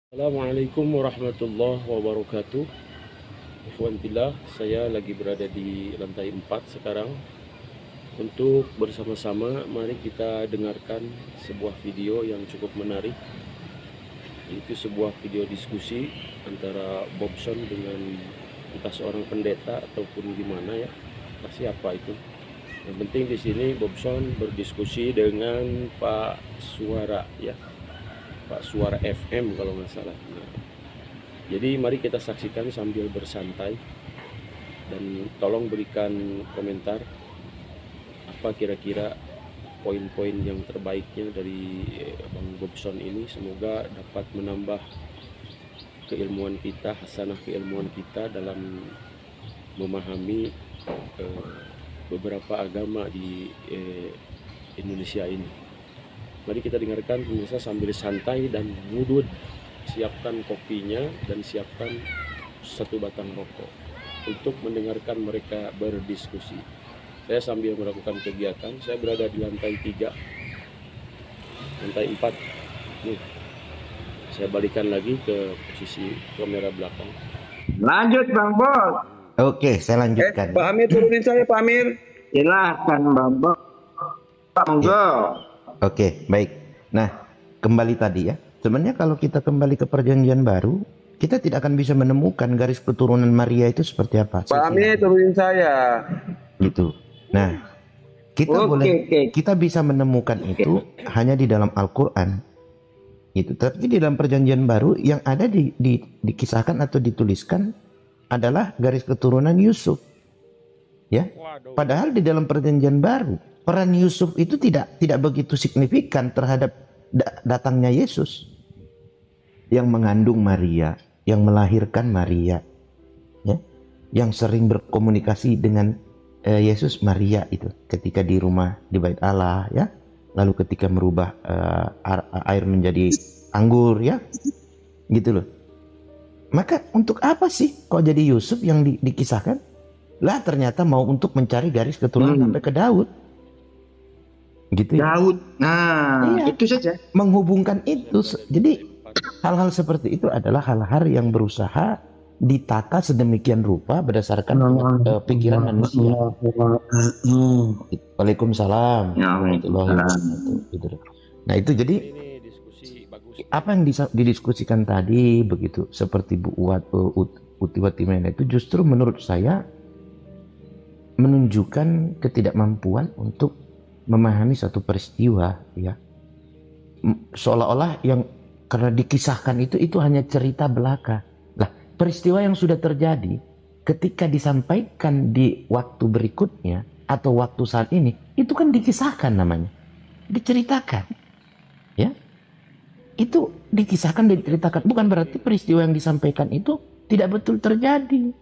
Assalamualaikum warahmatullahi wabarakatuh. Ikhwan fillah, saya lagi berada di lantai 4 sekarang. Untuk bersama-sama mari kita dengarkan sebuah video yang cukup menarik. Itu sebuah video diskusi antara Bobson dengan entah seorang pendeta ataupun gimana ya. Entah siapa itu. Yang penting di sini Bobson berdiskusi dengan Pak Suara ya. Pak Suara FM kalau nggak salah. Nah, jadi mari kita saksikan sambil bersantai dan tolong berikan komentar apa kira-kira poin-poin yang terbaiknya dari Bang Bobson ini. Semoga dapat menambah keilmuan kita, hasanah keilmuan kita dalam memahami beberapa agama di Indonesia ini. Mari kita dengarkan pemirsa sambil santai dan wudhu. Siapkan kopinya dan siapkan satu batang rokok untuk mendengarkan mereka berdiskusi. Saya sambil melakukan kegiatan, saya berada di lantai 3, lantai 4. Nih, saya balikan lagi ke posisi kamera belakang. Lanjut Bang Bos. Oke, saya lanjutkan. Pak Amir turunin saya Pak Amir. Silahkan Bang Bos. Monggo. Oke, baik. Nah, kembali tadi ya. Sebenarnya kalau kita kembali ke perjanjian baru, kita tidak akan bisa menemukan garis keturunan Maria itu seperti apa. Pak Amir turunin saya. Gitu. Nah, kita bisa menemukan itu hanya di dalam Al-Quran. Gitu. Tapi di dalam perjanjian baru yang ada dikisahkan atau dituliskan adalah garis keturunan Yusuf. Ya. Padahal di dalam perjanjian baru peran Yusuf itu tidak begitu signifikan terhadap datangnya Yesus yang mengandung Maria, yang melahirkan Maria, ya, yang sering berkomunikasi dengan Yesus Maria itu ketika di rumah di Bait Allah, ya, lalu ketika merubah air menjadi anggur, ya, gitu loh. Maka untuk apa sih kok jadi Yusuf yang dikisahkan? Lah ternyata mau untuk mencari garis keturunan sampai ke Daud. Gitu ya. Daud. Nah, iya, itu saja. Menghubungkan itu. Jadi hal-hal seperti itu adalah hal-hal yang berusaha ditata sedemikian rupa berdasarkan pikiran manusia. Waalaikumsalam. Nah itu jadi apa yang didiskusikan tadi begitu seperti Bu Utiwatimena itu justru menurut saya menunjukkan ketidakmampuan untuk memahami satu peristiwa, ya, seolah-olah yang karena dikisahkan itu hanya cerita belaka. Lah, peristiwa yang sudah terjadi ketika disampaikan di waktu berikutnya atau waktu saat ini itu kan dikisahkan namanya, diceritakan, ya, itu dikisahkan dan diceritakan. Bukan berarti peristiwa yang disampaikan itu tidak betul terjadi.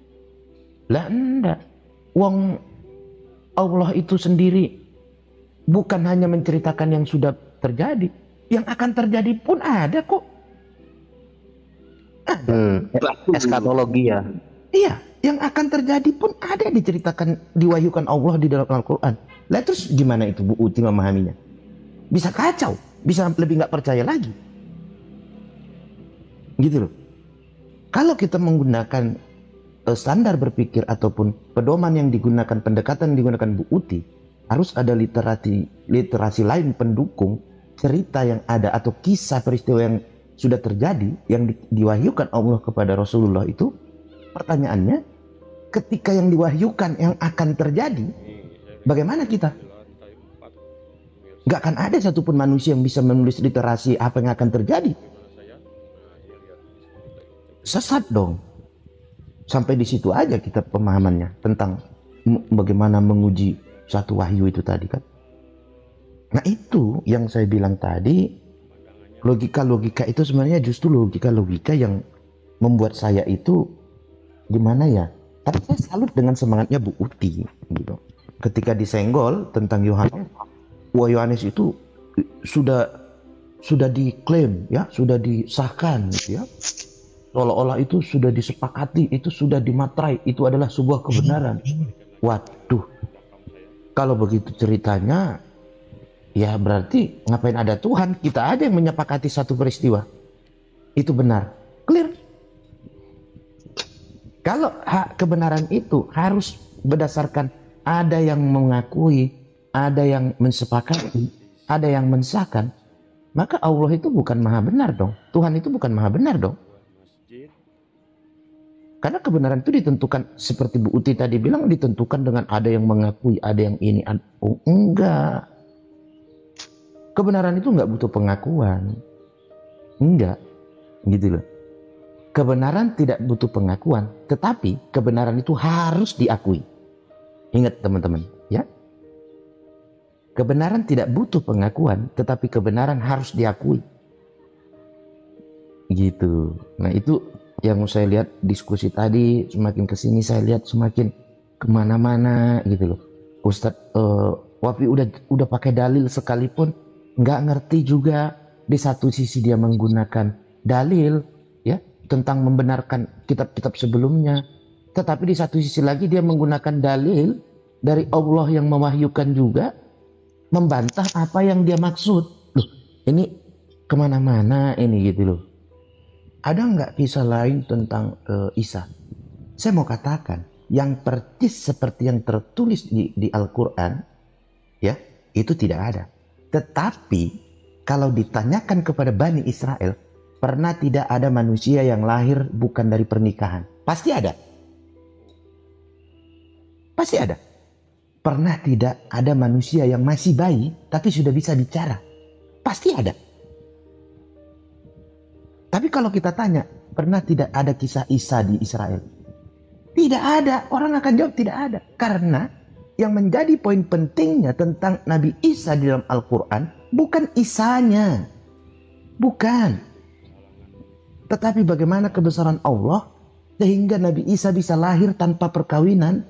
Lah enggak, wong Allah itu sendiri bukan hanya menceritakan yang sudah terjadi, yang akan terjadi pun ada kok. Eskatologi ya. Iya, yang akan terjadi pun ada diceritakan, diwahyukan Allah di dalam Al-Quran. Lah terus gimana itu Bu Uti memahaminya? Bisa kacau, bisa lebih nggak percaya lagi. Gitu loh. Kalau kita menggunakan standar berpikir ataupun pedoman yang digunakan, pendekatan yang digunakan Bu Uti, harus ada literasi lain pendukung cerita yang ada atau kisah peristiwa yang sudah terjadi yang diwahyukan Allah kepada Rasulullah itu. Pertanyaannya, ketika yang diwahyukan yang akan terjadi, bagaimana kita? Gak akan ada satupun manusia yang bisa menulis literasi apa yang akan terjadi. Sesat dong. Sampai di situ aja kita pemahamannya tentang bagaimana menguji satu wahyu itu tadi kan. Nah itu yang saya bilang tadi, logika-logika itu sebenarnya justru logika-logika yang membuat saya itu gimana ya. Tapi saya salut dengan semangatnya Bu Uti gitu. Ketika disenggol tentang Yohanes, Yohanes itu sudah diklaim ya, sudah disahkan gitu ya. Seolah-olah itu sudah disepakati, itu sudah dimatrai, itu adalah sebuah kebenaran. Waduh. Kalau begitu ceritanya, ya berarti ngapain ada Tuhan? Kita aja yang menyepakati satu peristiwa. itu benar. Clear. Kalau kebenaran itu harus berdasarkan ada yang mengakui, ada yang mensepakati, ada yang mensahkan, maka Allah itu bukan maha benar dong. Tuhan itu bukan maha benar dong. Karena kebenaran itu ditentukan seperti Bu Uti tadi bilang, ditentukan dengan ada yang mengakui, ada yang ini. Oh, enggak. Kebenaran itu enggak butuh pengakuan. Enggak. Gitu loh. Kebenaran tidak butuh pengakuan, tetapi kebenaran itu harus diakui. Ingat teman-teman, ya. Kebenaran tidak butuh pengakuan, tetapi kebenaran harus diakui. Gitu. Nah itu yang saya lihat diskusi tadi, semakin kesini saya lihat semakin kemana-mana gitu loh. Ustadz Wafi udah pakai dalil sekalipun nggak ngerti juga. Di satu sisi dia menggunakan dalil ya tentang membenarkan kitab-kitab sebelumnya, tetapi di satu sisi lagi dia menggunakan dalil dari Allah yang mewahyukan juga membantah apa yang dia maksud. Loh, ini kemana-mana ini gitu loh. Ada nggak kisah lain tentang Isa? Saya mau katakan, yang persis seperti yang tertulis di Al-Quran, ya, itu tidak ada. Tetapi, kalau ditanyakan kepada Bani Israel, pernah tidak ada manusia yang lahir bukan dari pernikahan? Pasti ada. Pasti ada. Pernah tidak ada manusia yang masih bayi, tapi sudah bisa bicara? Pasti ada. Tapi kalau kita tanya, pernah tidak ada kisah Isa di Israel? Tidak ada. Orang akan jawab tidak ada. Karena yang menjadi poin pentingnya tentang Nabi Isa di dalam Al-Quran, bukan Isanya. Bukan. Tetapi bagaimana kebesaran Allah, sehingga Nabi Isa bisa lahir tanpa perkawinan,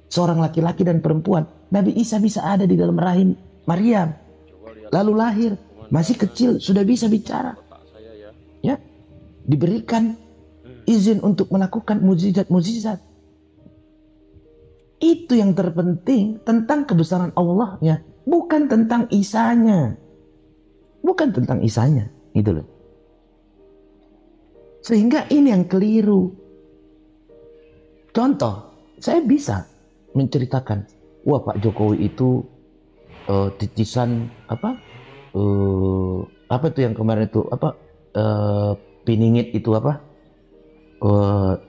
seorang laki-laki dan perempuan. Nabi Isa bisa ada di dalam rahim Maryam. Lalu lahir, masih kecil, sudah bisa bicara. Ya, diberikan izin untuk melakukan mukjizat-mukjizat. Itu yang terpenting tentang kebesaran Allahnya, bukan tentang Isanya. Bukan tentang Isanya, gitu loh. Sehingga ini yang keliru. Contoh, saya bisa menceritakan, wah Pak Jokowi itu titisan apa tuh yang kemarin itu apa? Piningit itu apa?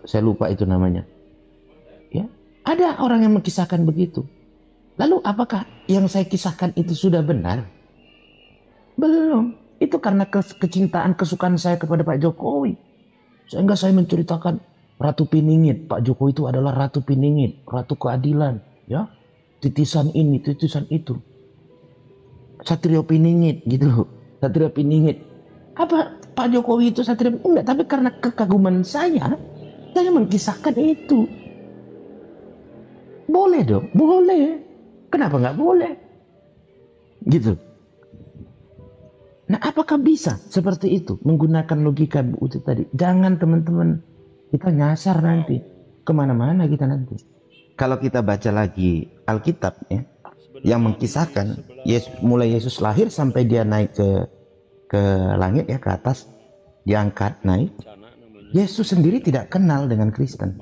Saya lupa itu namanya. Ya, ada orang yang mengisahkan begitu. Lalu apakah yang saya kisahkan itu sudah benar? Belum. Itu karena kecintaan, kesukaan saya kepada Pak Jokowi. Sehingga saya menceritakan Ratu Piningit. Pak Jokowi itu adalah Ratu Piningit, Ratu Keadilan, ya. Titisan ini, titisan itu. Satrio Piningit gitu loh. Satrio Piningit. Apa Pak Jokowi itu satria? Enggak, tapi karena kekaguman saya mengkisahkan itu. Boleh dong, boleh. Kenapa nggak boleh? Gitu. Nah, apakah bisa seperti itu menggunakan logika Bu Uti tadi? Jangan teman-teman, kita nyasar nanti kemana-mana kita nanti. Kalau kita baca lagi Alkitab ya, yang mengkisahkan mulai Yesus lahir sampai dia naik ke langit ya, ke atas, diangkat naik. Yesus sendiri tidak kenal dengan Kristen.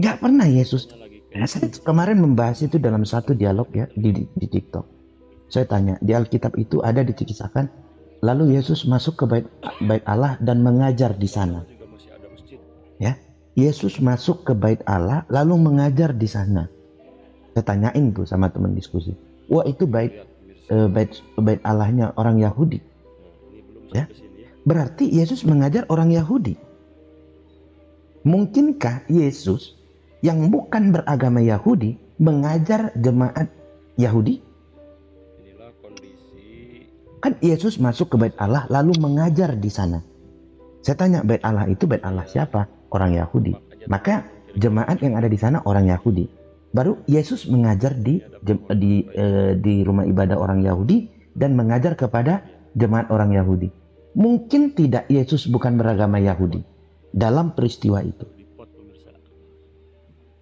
Nggak pernah Yesus. Nah, saya kemarin membahas itu dalam satu dialog ya di TikTok. Saya tanya, di Alkitab itu ada dikisahkan, lalu Yesus masuk ke bait Allah dan mengajar di sana. Ya, Yesus masuk ke bait Allah lalu mengajar di sana. Saya tanyain tuh sama teman diskusi. Wah, itu bait Allahnya orang Yahudi. Ya, berarti Yesus mengajar orang Yahudi. Mungkinkah Yesus yang bukan beragama Yahudi mengajar jemaat Yahudi? Kan Yesus masuk ke bait Allah lalu mengajar di sana. Saya tanya, bait Allah itu bait Allah siapa? Orang Yahudi. Maka jemaat yang ada di sana orang Yahudi. Baru Yesus mengajar di rumah ibadah orang Yahudi dan mengajar kepada jemaat orang Yahudi. Mungkin tidak Yesus bukan beragama Yahudi dalam peristiwa itu.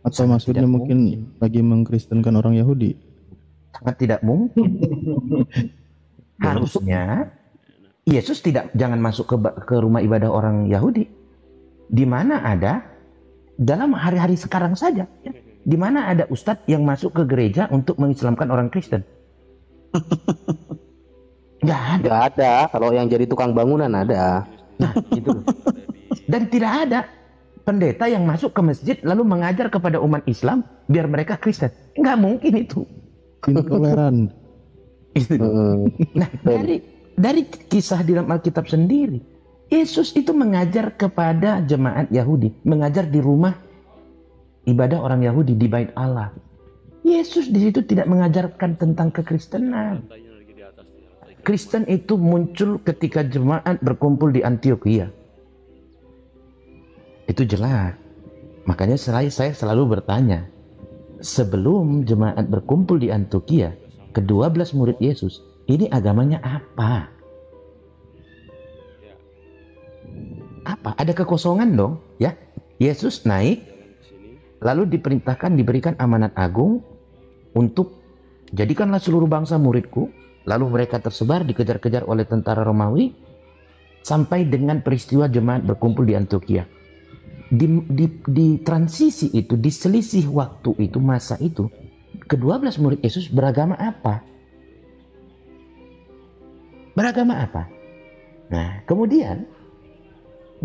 Atau maksudnya mungkin lagi mengkristenkan orang Yahudi? Sangat tidak mungkin. Harusnya Yesus tidak jangan masuk ke rumah ibadah orang Yahudi. Di mana ada dalam hari-hari sekarang saja, ya, di mana ada ustadz yang masuk ke gereja untuk mengislamkan orang Kristen? Nggak ada. Nggak ada. Kalau yang jadi tukang bangunan ada. Nah, gitu. Dan tidak ada pendeta yang masuk ke masjid lalu mengajar kepada umat Islam biar mereka Kristen. Nggak mungkin itu. Intoleran. Nah, dari kisah di dalam Alkitab sendiri, Yesus itu mengajar kepada jemaat Yahudi, mengajar di rumah ibadah orang Yahudi di Bait Allah. Yesus di situ tidak mengajarkan tentang kekristenan. Kristen itu muncul ketika jemaat berkumpul di Antioquia. Itu jelas. Makanya saya selalu bertanya, sebelum jemaat berkumpul di Antioquia, ke-12 murid Yesus, ini agamanya apa? Apa? Ada kekosongan dong, ya? Yesus naik, lalu diberikan amanat agung untuk jadikanlah seluruh bangsa muridku. Lalu mereka tersebar, dikejar-kejar oleh tentara Romawi, sampai dengan peristiwa jemaat berkumpul di Antioquia. Di transisi itu, di selisih waktu itu, masa itu, ke-12 murid Yesus beragama apa? Beragama apa? Nah, kemudian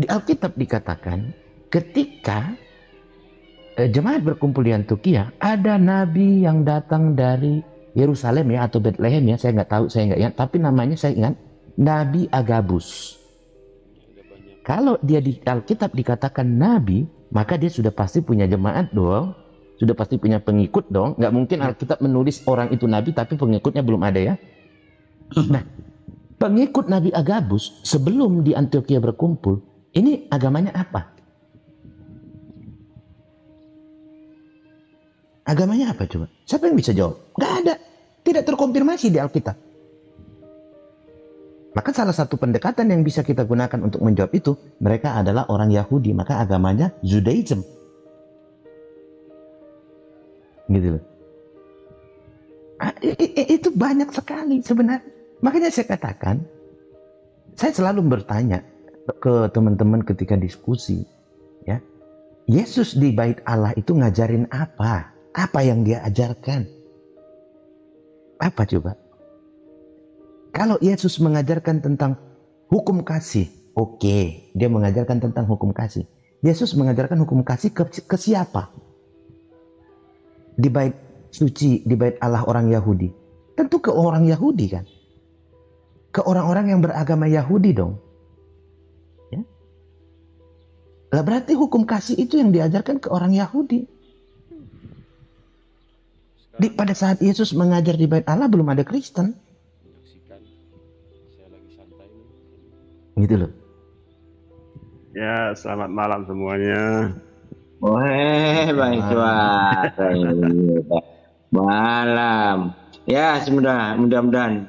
di Alkitab dikatakan ketika jemaat berkumpul di Antioquia, ada nabi yang datang dari Yerusalem ya, atau Bethlehem ya, saya nggak tahu, saya nggak ingat, tapi namanya saya ingat, Nabi Agabus. Kalau dia di Alkitab dikatakan nabi, maka dia sudah pasti punya jemaat dong, sudah pasti punya pengikut dong. Nggak mungkin Alkitab menulis orang itu nabi tapi pengikutnya belum ada ya. Nah, pengikut Nabi Agabus sebelum di Antioquia berkumpul, ini agamanya apa? Agamanya apa coba? Siapa yang bisa jawab? Nggak ada. Tidak terkonfirmasi di Alkitab. Maka salah satu pendekatan yang bisa kita gunakan untuk menjawab itu, mereka adalah orang Yahudi, maka agamanya Judaism. Gitu loh. Itu banyak sekali sebenarnya. Makanya saya katakan, saya selalu bertanya ke teman-teman ketika diskusi, ya, Yesus di Bait Allah itu ngajarin apa? Apa yang dia ajarkan? Apa coba? Kalau Yesus mengajarkan tentang hukum kasih, oke, dia mengajarkan tentang hukum kasih. Yesus mengajarkan hukum kasih ke siapa? Di bait suci, di bait Allah orang Yahudi. Tentu ke orang Yahudi kan? Ke orang-orang yang beragama Yahudi dong. Ya? Lah berarti hukum kasih itu yang diajarkan ke orang Yahudi. Pada saat Yesus mengajar di Bait Allah belum ada Kristen. Gitu loh. Ya, selamat malam semuanya. Bang Suat. Malam. Ya, mudah-mudahan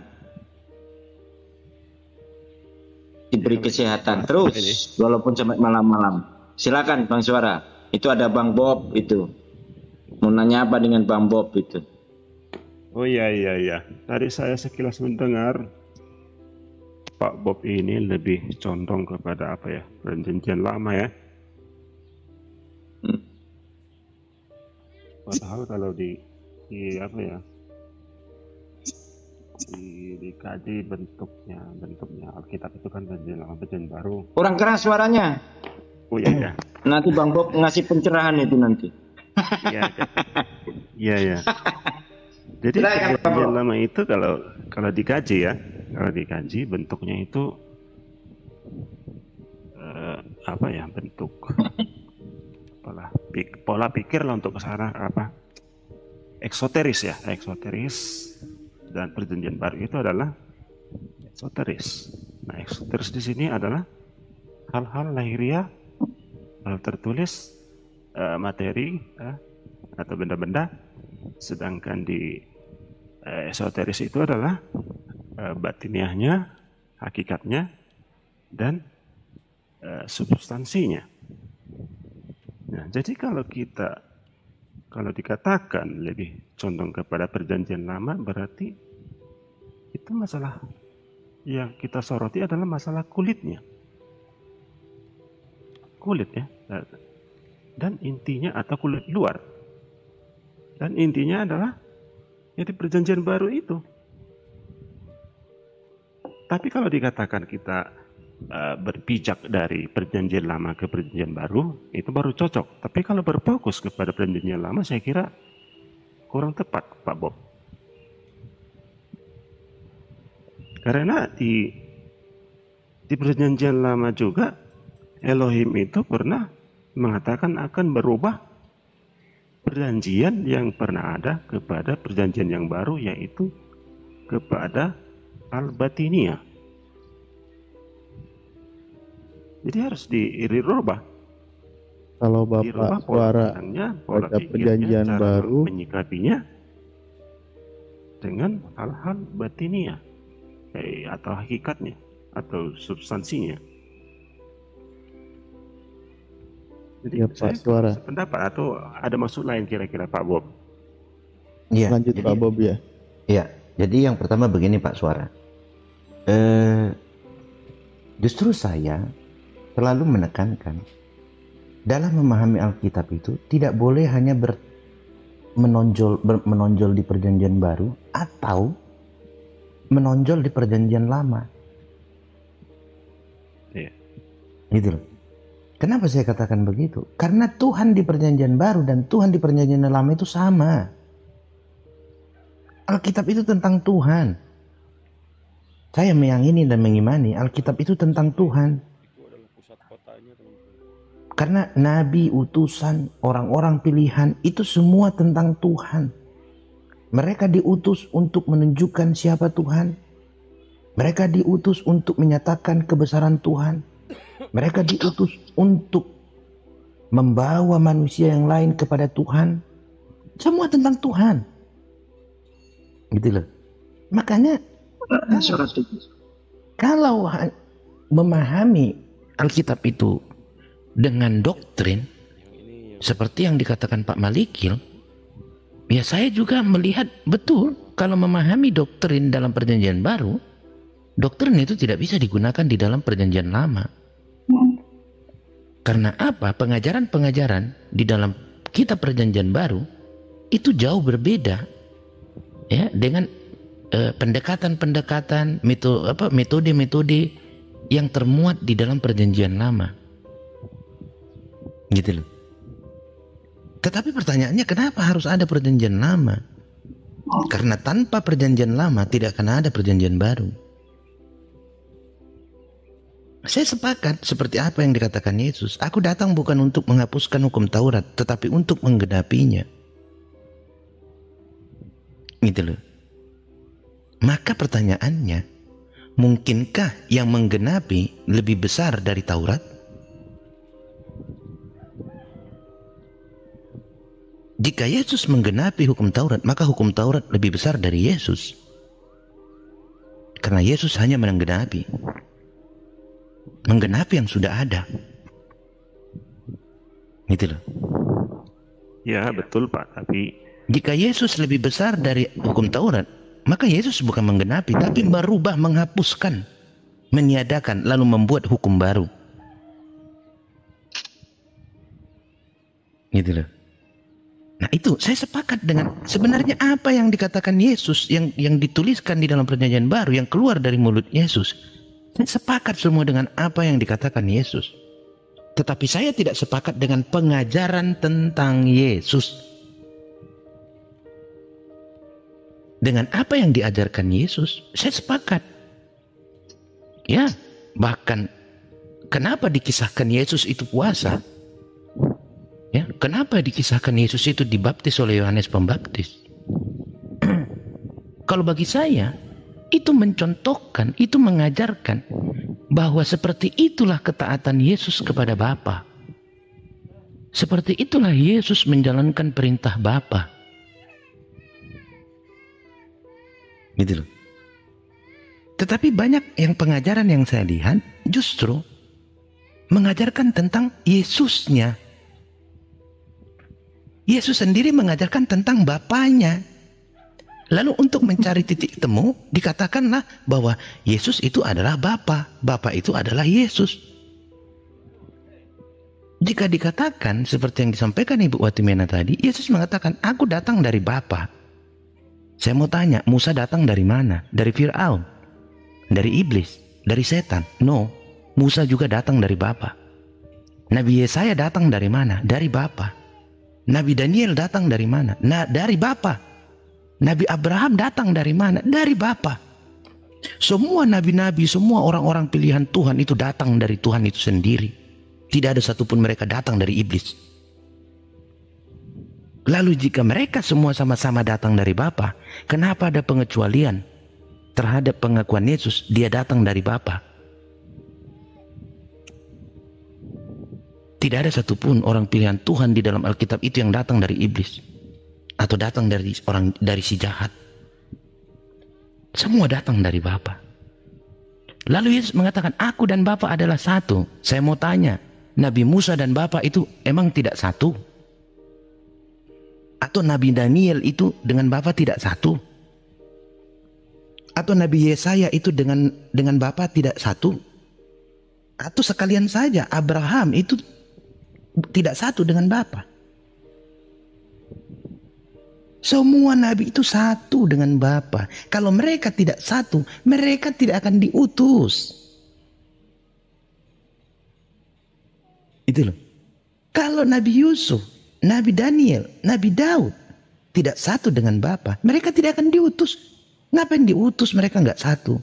diberi kesehatan terus walaupun sampai malam-malam. Silakan Bang Suara. Itu ada Bang Bob itu. Mau nanya apa dengan Bang Bob itu? Oh iya. Tadi saya sekilas mendengar Pak Bob ini lebih condong kepada apa ya? Perjanjian lama ya. Padahal kalau di apa ya? Dikaji bentuknya Alkitab itu kan perjanjian lama, perjanjian baru. Kurang keras suaranya. Oh iya. Nanti Bang Bob ngasih pencerahan itu nanti. Iya. Jadi perjanjian lama itu kalau dikaji ya, bentuknya itu apa ya, bentuk pola pikir lah untuk kesana apa, eksoteris, dan perjanjian baru itu adalah eksoteris. Nah, eksoteris di sini adalah hal-hal lahiriah, hal tertulis, materi atau benda-benda, sedangkan di esoteris itu adalah batiniahnya, hakikatnya, dan substansinya. Nah, jadi kalau dikatakan lebih condong kepada perjanjian lama, berarti itu masalah yang kita soroti adalah masalah kulitnya. Kulit ya. Dan intinya atau kulit luar. Dan intinya adalah ya di perjanjian baru itu. Tapi kalau dikatakan kita berpijak dari perjanjian lama ke perjanjian baru, itu baru cocok. Tapi kalau berfokus kepada perjanjian lama, saya kira kurang tepat, Pak Bob. Karena di perjanjian lama juga Elohim itu pernah mengatakan akan berubah perjanjian yang pernah ada kepada perjanjian yang baru, yaitu kepada Al-Batinia. Jadi harus dirubah. Kalau Bapak Suara baca perjanjian baru, menyikapinya dengan hal-hal batinia atau hakikatnya atau substansinya. Jadi ya Pak Suara. Pendapat atau ada maksud lain kira-kira Pak Bob? Iya. Lanjut Pak Bob ya. Iya. Jadi yang pertama begini Pak Suara. Justru saya selalu menekankan dalam memahami Alkitab itu tidak boleh hanya menonjol di perjanjian baru atau menonjol di perjanjian lama. Iya. Gitu loh. Kenapa saya katakan begitu? Karena Tuhan di perjanjian baru dan Tuhan di perjanjian lama itu sama. Alkitab itu tentang Tuhan. Saya meyakini dan mengimani Alkitab itu tentang Tuhan. Karena nabi, utusan, orang-orang pilihan itu semua tentang Tuhan. Mereka diutus untuk menunjukkan siapa Tuhan. Mereka diutus untuk menyatakan kebesaran Tuhan. Mereka diutus untuk membawa manusia yang lain kepada Tuhan. Semua tentang Tuhan. Gitu loh. Makanya kalau memahami Alkitab itu dengan doktrin seperti yang dikatakan Pak Malikil, ya saya juga melihat betul kalau memahami doktrin dalam perjanjian baru, doktrin itu tidak bisa digunakan di dalam perjanjian lama. Karena apa? Pengajaran-pengajaran di dalam kitab perjanjian baru itu jauh berbeda ya dengan pendekatan-pendekatan, metode-metode yang termuat di dalam perjanjian lama. Gitu loh. Tetapi pertanyaannya, kenapa harus ada perjanjian lama? Karena tanpa perjanjian lama tidak akan ada perjanjian baru. Saya sepakat seperti apa yang dikatakan Yesus. Aku datang bukan untuk menghapuskan hukum Taurat, tetapi untuk menggenapinya. Gitu loh. Maka pertanyaannya, mungkinkah yang menggenapi lebih besar dari Taurat? Jika Yesus menggenapi hukum Taurat, maka hukum Taurat lebih besar dari Yesus. Karena Yesus hanya menggenapi yang sudah ada. Gitu loh. Ya betul Pak, tapi jika Yesus lebih besar dari hukum Taurat, maka Yesus bukan menggenapi, tapi merubah, menghapuskan, meniadakan, lalu membuat hukum baru. Gitu loh. Nah itu saya sepakat dengan sebenarnya apa yang dikatakan Yesus, yang dituliskan di dalam perjanjian baru, yang keluar dari mulut Yesus. Saya sepakat semua dengan apa yang dikatakan Yesus. Tetapi saya tidak sepakat dengan pengajaran tentang Yesus. Dengan apa yang diajarkan Yesus, saya sepakat. Ya, bahkan kenapa dikisahkan Yesus itu puasa? Ya, kenapa dikisahkan Yesus itu dibaptis oleh Yohanes Pembaptis? Kalau bagi saya, itu mencontohkan, itu mengajarkan bahwa seperti itulah ketaatan Yesus kepada Bapa. Seperti itulah Yesus menjalankan perintah Bapa. Gitu loh. Tetapi banyak yang pengajaran yang saya lihat justru mengajarkan tentang Yesusnya. Yesus sendiri mengajarkan tentang Bapanya. Lalu untuk mencari titik temu, dikatakanlah bahwa Yesus itu adalah Bapa. Bapa itu adalah Yesus. Jika dikatakan seperti yang disampaikan Ibu Watimena tadi, Yesus mengatakan, aku datang dari Bapa. Saya mau tanya, Musa datang dari mana? Dari Fir'aun? Dari iblis? Dari setan? No, Musa juga datang dari Bapa. Nabi Yesaya datang dari mana? Dari Bapa. Nabi Daniel datang dari mana? Nah, dari Bapa. Nabi Abraham datang dari mana? Dari Bapa. Semua nabi-nabi, semua orang-orang pilihan Tuhan itu datang dari Tuhan itu sendiri. Tidak ada satupun mereka datang dari iblis. Lalu jika mereka semua sama-sama datang dari Bapa, kenapa ada pengecualian terhadap pengakuan Yesus? Dia datang dari Bapa. Tidak ada satupun orang pilihan Tuhan di dalam Alkitab itu yang datang dari iblis atau datang dari si jahat. Semua datang dari Bapa. Lalu Yesus mengatakan, aku dan Bapa adalah satu. Saya mau tanya, Nabi Musa dan Bapa itu emang tidak satu? Atau Nabi Daniel itu dengan Bapa tidak satu? Atau Nabi Yesaya itu dengan Bapa tidak satu? Atau sekalian saja Abraham itu tidak satu dengan Bapa? Semua nabi itu satu dengan Bapa. Kalau mereka tidak satu, mereka tidak akan diutus. Itu loh. Kalau Nabi Yusuf, Nabi Daniel, Nabi Daud tidak satu dengan Bapa, mereka tidak akan diutus. Ngapain diutus mereka nggak satu?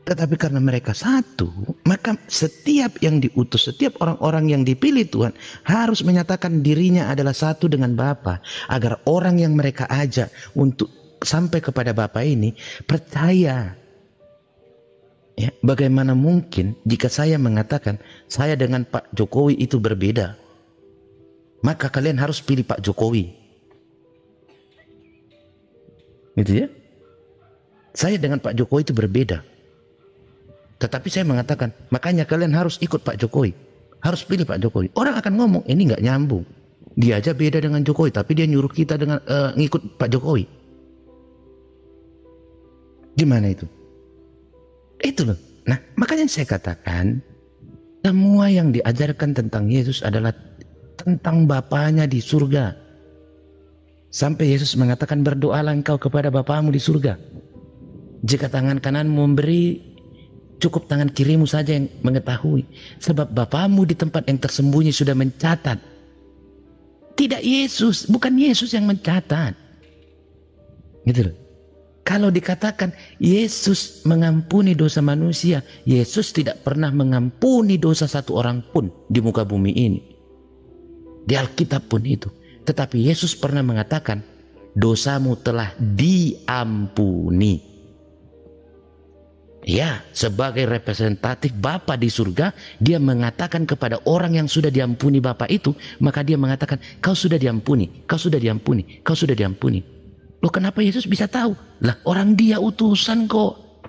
Tetapi karena mereka satu, maka setiap yang diutus, setiap orang-orang yang dipilih Tuhan harus menyatakan dirinya adalah satu dengan Bapa, agar orang yang mereka ajak untuk sampai kepada Bapa ini percaya. Ya, bagaimana mungkin jika saya mengatakan saya dengan Pak Jokowi itu berbeda, maka kalian harus pilih Pak Jokowi. Gitu ya? Saya dengan Pak Jokowi itu berbeda. Tetapi saya mengatakan, makanya kalian harus ikut Pak Jokowi. Harus pilih Pak Jokowi. Orang akan ngomong, ini nggak nyambung. Dia aja beda dengan Jokowi, tapi dia nyuruh kita dengan ngikut Pak Jokowi. Gimana itu? Itu loh. Nah, makanya saya katakan, semua yang diajarkan tentang Yesus adalah tentang Bapanya di surga. Sampai Yesus mengatakan, berdoalah engkau kepada Bapamu di surga. Jika tangan kananmu memberi, cukup tangan kirimu saja yang mengetahui. Sebab Bapamu di tempat yang tersembunyi sudah mencatat. Tidak Yesus, bukan Yesus yang mencatat. Gitu loh. Kalau dikatakan Yesus mengampuni dosa manusia, Yesus tidak pernah mengampuni dosa satu orang pun di muka bumi ini. Di Alkitab pun itu. Tetapi Yesus pernah mengatakan, dosamu telah diampuni. Ya, sebagai representatif Bapa di surga, dia mengatakan kepada orang yang sudah diampuni Bapa itu, maka dia mengatakan, kau sudah diampuni, kau sudah diampuni, kau sudah diampuni. Loh, kenapa Yesus bisa tahu? Lah, orang dia utusan kok.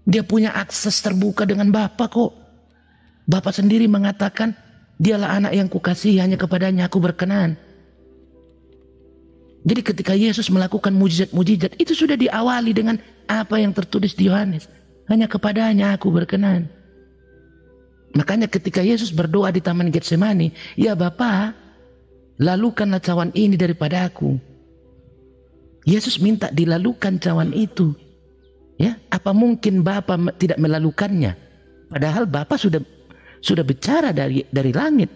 Dia punya akses terbuka dengan Bapa kok. Bapa sendiri mengatakan, dialah anak yang kukasihi, hanya kepadanya aku berkenan. Jadi ketika Yesus melakukan mujizat-mujizat, itu sudah diawali dengan apa yang tertulis di Yohanes. Hanya kepadanya aku berkenan. Makanya ketika Yesus berdoa di Taman Getsemani, ya Bapa, lalukanlah cawan ini daripada aku. Yesus minta dilalukan cawan itu. Ya, apa mungkin Bapa tidak melalukannya? Padahal Bapa sudah bicara dari langit.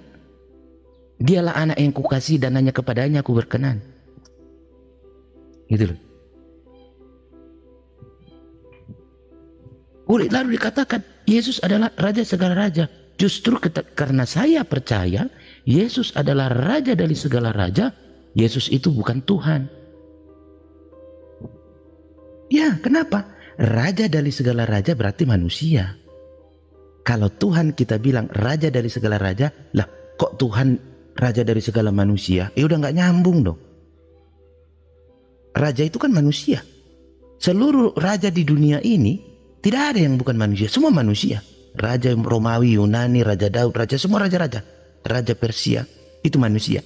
Dialah anak yang kukasihi dan hanya kepadanya aku berkenan. Gitu loh. Lalu dikatakan Yesus adalah Raja segala raja. Justru karena saya percaya Yesus adalah Raja dari segala raja, Yesus itu bukan Tuhan. Ya, kenapa? Raja dari segala raja berarti manusia. Kalau Tuhan kita bilang Raja dari segala raja, lah kok Tuhan Raja dari segala manusia? Ya udah nggak nyambung dong. Raja itu kan manusia. Seluruh raja di dunia ini tidak ada yang bukan manusia, semua manusia. Raja Romawi, Yunani, Raja Daud, semua raja-raja. Raja Persia, itu manusia.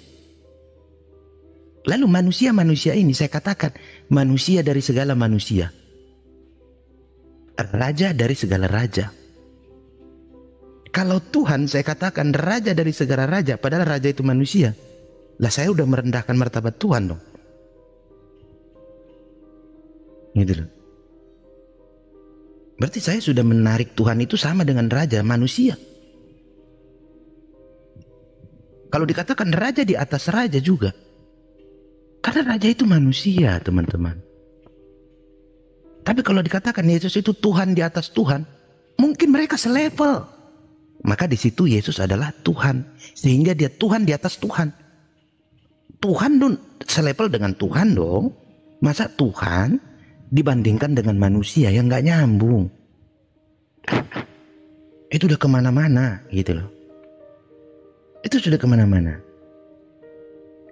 Lalu manusia-manusia ini saya katakan manusia dari segala manusia. Raja dari segala raja. Kalau Tuhan saya katakan raja dari segala raja, padahal raja itu manusia. Lah saya udah merendahkan martabat Tuhan dong. Gitu loh. Berarti saya sudah menarik Tuhan itu sama dengan raja manusia. Kalau dikatakan raja di atas raja juga. Karena raja itu manusia, teman-teman. Tapi kalau dikatakan Yesus itu Tuhan di atas Tuhan, mungkin mereka selevel. Maka di situ Yesus adalah Tuhan, sehingga dia Tuhan di atas Tuhan. Tuhan dong selevel dengan Tuhan dong. Masa Tuhan dibandingkan dengan manusia yang nggak nyambung? Itu udah kemana-mana gitu loh. Itu sudah kemana-mana.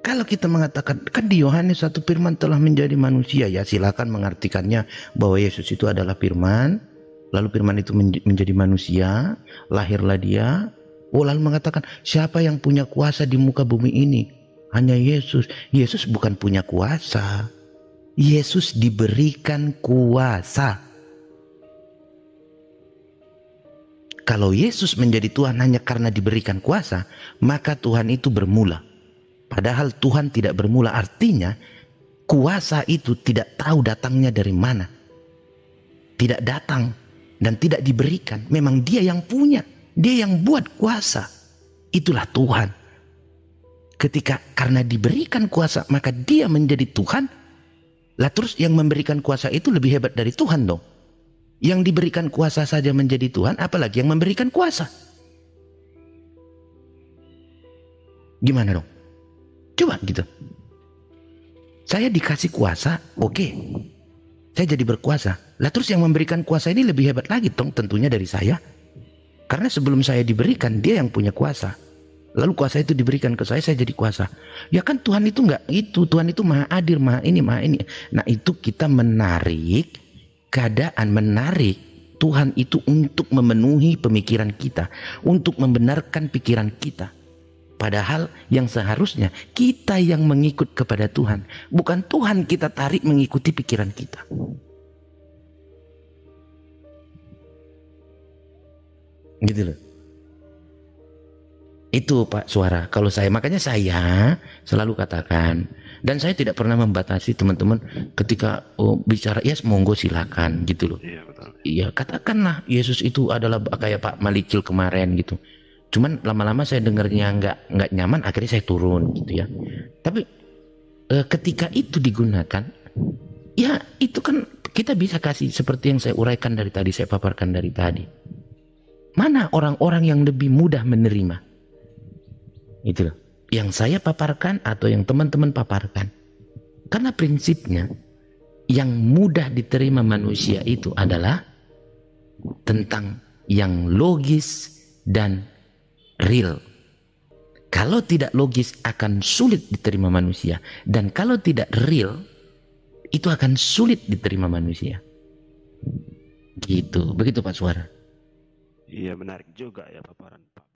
Kalau kita mengatakan, kan di Yohanes 1 firman telah menjadi manusia, ya silakan mengartikannya bahwa Yesus itu adalah firman, lalu firman itu menjadi manusia, lahirlah dia. Oh, lalu mengatakan, siapa yang punya kuasa di muka bumi ini? Hanya Yesus. Yesus bukan punya kuasa. Yesus diberikan kuasa. Kalau Yesus menjadi Tuhan hanya karena diberikan kuasa, maka Tuhan itu bermula. Padahal Tuhan tidak bermula, artinya kuasa itu tidak tahu datangnya dari mana. Tidak datang dan tidak diberikan. Memang dia yang punya, dia yang buat kuasa. Itulah Tuhan. Ketika karena diberikan kuasa, maka dia menjadi Tuhan. Lah terus yang memberikan kuasa itu lebih hebat dari Tuhan dong. Yang diberikan kuasa saja menjadi Tuhan, apalagi yang memberikan kuasa. Gimana dong? Coba gitu. Saya dikasih kuasa, oke. Saya jadi berkuasa. Lah terus yang memberikan kuasa ini lebih hebat lagi dong tentunya dari saya. Karena sebelum saya diberikan, dia yang punya kuasa. Lalu kuasa itu diberikan ke saya jadi kuasa. Ya kan Tuhan itu enggak itu. Tuhan itu maha adil, maha ini, maha ini. Nah itu kita menarik keadaan, menarik Tuhan itu untuk memenuhi pemikiran kita. Untuk membenarkan pikiran kita. Padahal yang seharusnya kita yang mengikut kepada Tuhan. Bukan Tuhan kita tarik mengikuti pikiran kita. Gitu loh. Itu Pak Suara. Kalau saya, makanya saya selalu katakan. Dan saya tidak pernah membatasi teman-teman ketika bicara, ya monggo silakan gitu loh. Iya betul. Iya katakanlah Yesus itu adalah kayak Pak Malikil kemarin gitu. Cuman lama-lama saya dengarnya nggak nyaman, akhirnya saya turun gitu ya. Tapi ketika itu digunakan, ya itu kan kita bisa kasih seperti yang saya uraikan dari tadi, saya paparkan dari tadi. Mana orang-orang yang lebih mudah menerima? Itu loh. Yang saya paparkan atau yang teman-teman paparkan. Karena prinsipnya yang mudah diterima manusia itu adalah tentang yang logis dan real. Kalau tidak logis akan sulit diterima manusia, dan kalau tidak real itu akan sulit diterima manusia. Gitu, begitu Pak Suara. Iya menarik juga ya paparan Pak.